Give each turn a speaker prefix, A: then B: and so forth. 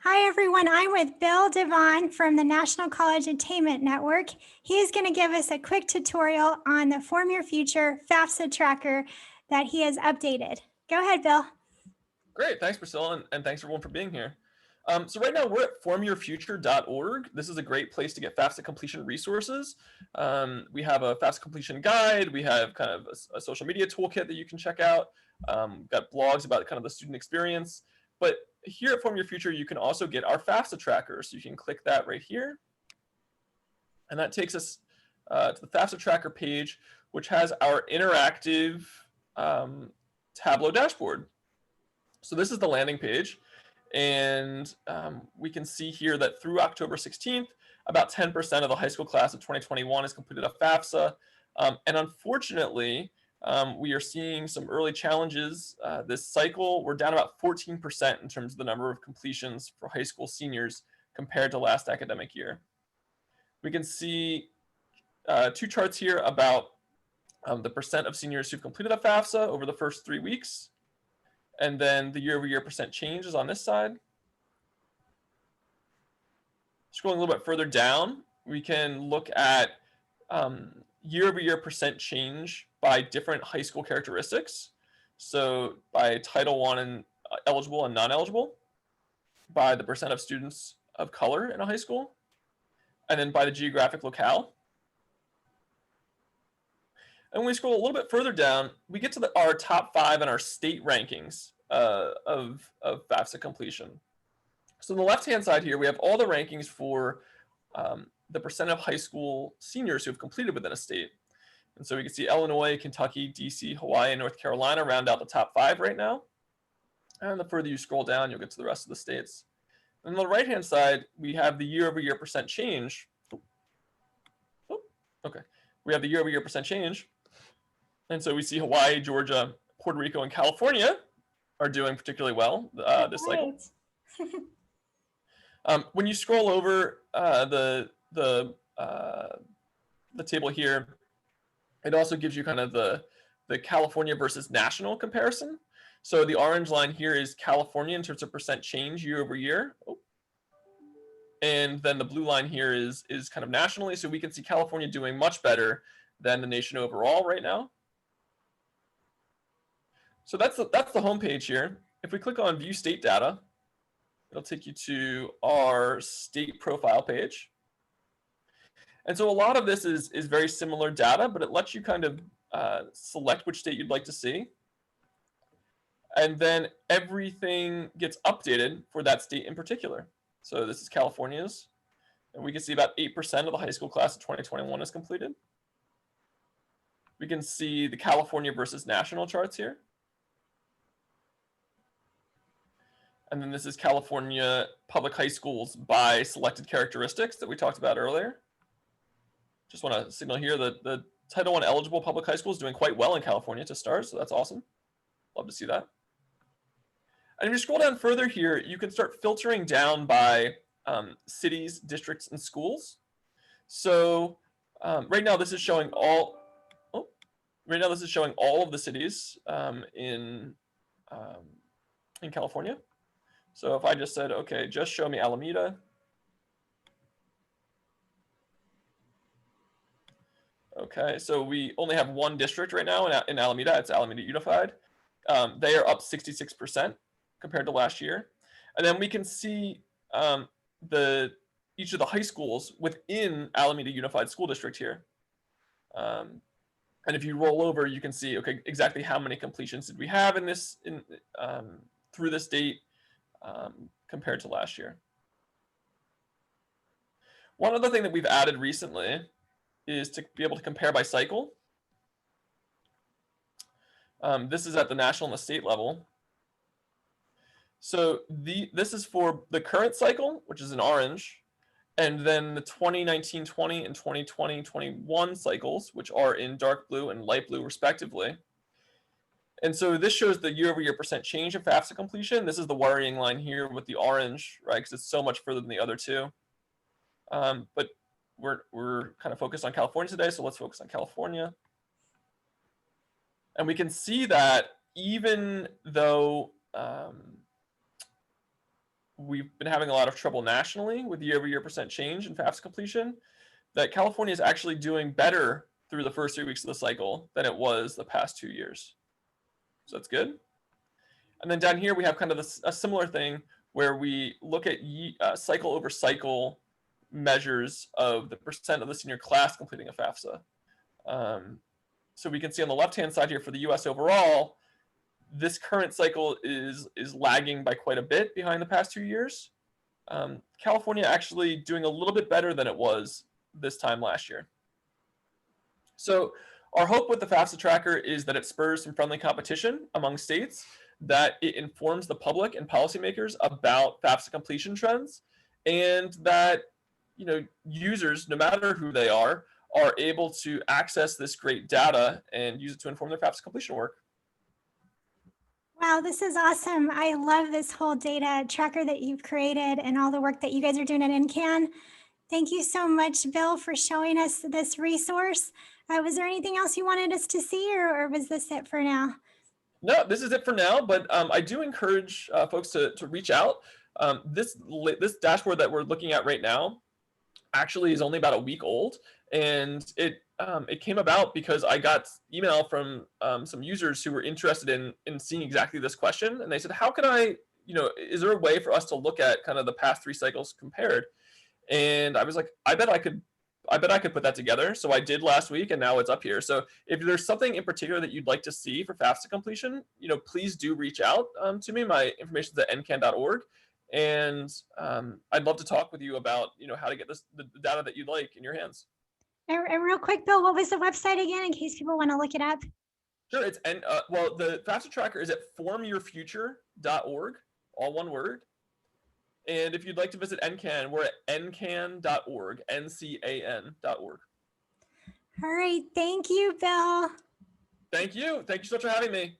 A: Hi, everyone. I'm with Bill DeBaun from the National College Attainment Network. He's going to give us a quick tutorial on the Form Your Future FAFSA Tracker that he has updated. Go ahead, Bill.
B: Great. Thanks, Priscilla, and thanks everyone for being here. So right now we're at formyourfuture.org. This is a great place to get FAFSA completion resources. We have a FAFSA completion guide. We have kind of a social media toolkit that you can check out. We've got blogs about kind of the student experience. But here at Form Your Future, you can also get our FAFSA tracker. So you can click that right here. And that takes us to the FAFSA tracker page, which has our interactive Tableau dashboard. So this is the landing page. And we can see here that through October 16th, about 10% of the high school class of 2021 has completed a FAFSA. And unfortunately, we are seeing some early challenges this cycle. We're down about 14% in terms of the number of completions for high school seniors compared to last academic year. We can see two charts here about the percent of seniors who've completed a FAFSA over the first 3 weeks. And then the year-over-year percent change is on this side. Scrolling a little bit further down, we can look at year-over-year percent change by different high school characteristics. So by Title I and eligible and non-eligible, by the percent of students of color in a high school, and then by the geographic locale. And when we scroll a little bit further down, we get to our top 5 and our state rankings of FAFSA completion. So on the left-hand side here, we have all the rankings for the percent of high school seniors who have completed within a state. And so we can see Illinois, Kentucky, DC, Hawaii, and North Carolina round out the top 5 right now. And the further you scroll down, you'll get to the rest of the states. And on the right-hand side, we have the year-over-year percent change. Okay. We have the year-over-year percent change. And so we see Hawaii, Georgia, Puerto Rico, and California are doing particularly well this cycle. When you scroll over the table here, it also gives you kind of the California versus national comparison. So the orange line here is California in terms of percent change year over year. And then the blue line here is kind of nationally. So we can see California doing much better than the nation overall right now. So that's the home page here. If we click on View State Data, it'll take you to our state profile page. And so a lot of this is very similar data, but it lets you kind of select which state you'd like to see. And then everything gets updated for that state in particular. So this is California's. And we can see about 8% of the high school class of 2021 is completed. We can see the California versus national charts here. And then this is California public high schools by selected characteristics that we talked about earlier. Just want to signal here that the Title I eligible public high school is doing quite well in California to start, so that's awesome. Love to see that. And if you scroll down further here, you can start filtering down by cities, districts, and schools. So right now this is showing all. Right now this is showing all of the cities in California. So if I just said, okay, just show me Alameda. Okay, so we only have one district right now in Alameda. It's Alameda Unified. They are up 66% compared to last year. And then we can see each of the high schools within Alameda Unified School District here. And if you roll over, you can see, okay, exactly how many completions did we have in this through this date compared to last year. One other thing that we've added recently is to be able to compare by cycle. This is at the national and the state level. So this is for the current cycle, which is in orange, and then the 2019-20 and 2020-21 cycles, which are in dark blue and light blue respectively. And so this shows the year-over-year percent change in FAFSA completion. This is the worrying line here with the orange, right? Because it's so much further than the other two. But we're kind of focused on California today, so let's focus on California. And we can see that even though we've been having a lot of trouble nationally with year-over-year percent change in FAFSA completion, that California is actually doing better through the first 3 weeks of the cycle than it was the past 2 years. So that's good. And then down here, we have kind of a similar thing where we look at cycle over cycle measures of the percent of the senior class completing a FAFSA. So we can see on the left-hand side here for the US overall, this current cycle is lagging by quite a bit behind the past 2 years. California actually doing a little bit better than it was this time last year. So our hope with the FAFSA tracker is that it spurs some friendly competition among states, that it informs the public and policymakers about FAFSA completion trends, and that users, no matter who they are able to access this great data and use it to inform their FAFSA completion work.
A: Wow, this is awesome. I love this whole data tracker that you've created and all the work that you guys are doing at NCAN. Thank you so much, Bill, for showing us this resource. Was there anything else you wanted us to see, or was this it for now?
B: No, this is it for now, but I do encourage folks to reach out. This dashboard that we're looking at right now actually is only about a week old, and it came about because I got email from some users who were interested in seeing exactly this question, and they said, how can I, is there a way for us to look at kind of the past 3 cycles compared? And I was like, I bet I could put that together. So I did last week, and now it's up here. So if there's something in particular that you'd like to see for FAFSA completion, please do reach out to me. My information is at ncan.org. And I'd love to talk with you about, how to get the data that you'd like in your hands.
A: And real quick, Bill, what was the website again, in case people want to look it up?
B: Sure, it's the FAFSA tracker is at formyourfuture.org, all one word. And if you'd like to visit NCAN, we're at ncan.org, ncan.org.
A: All right, thank you, Bill.
B: Thank you so much for having me.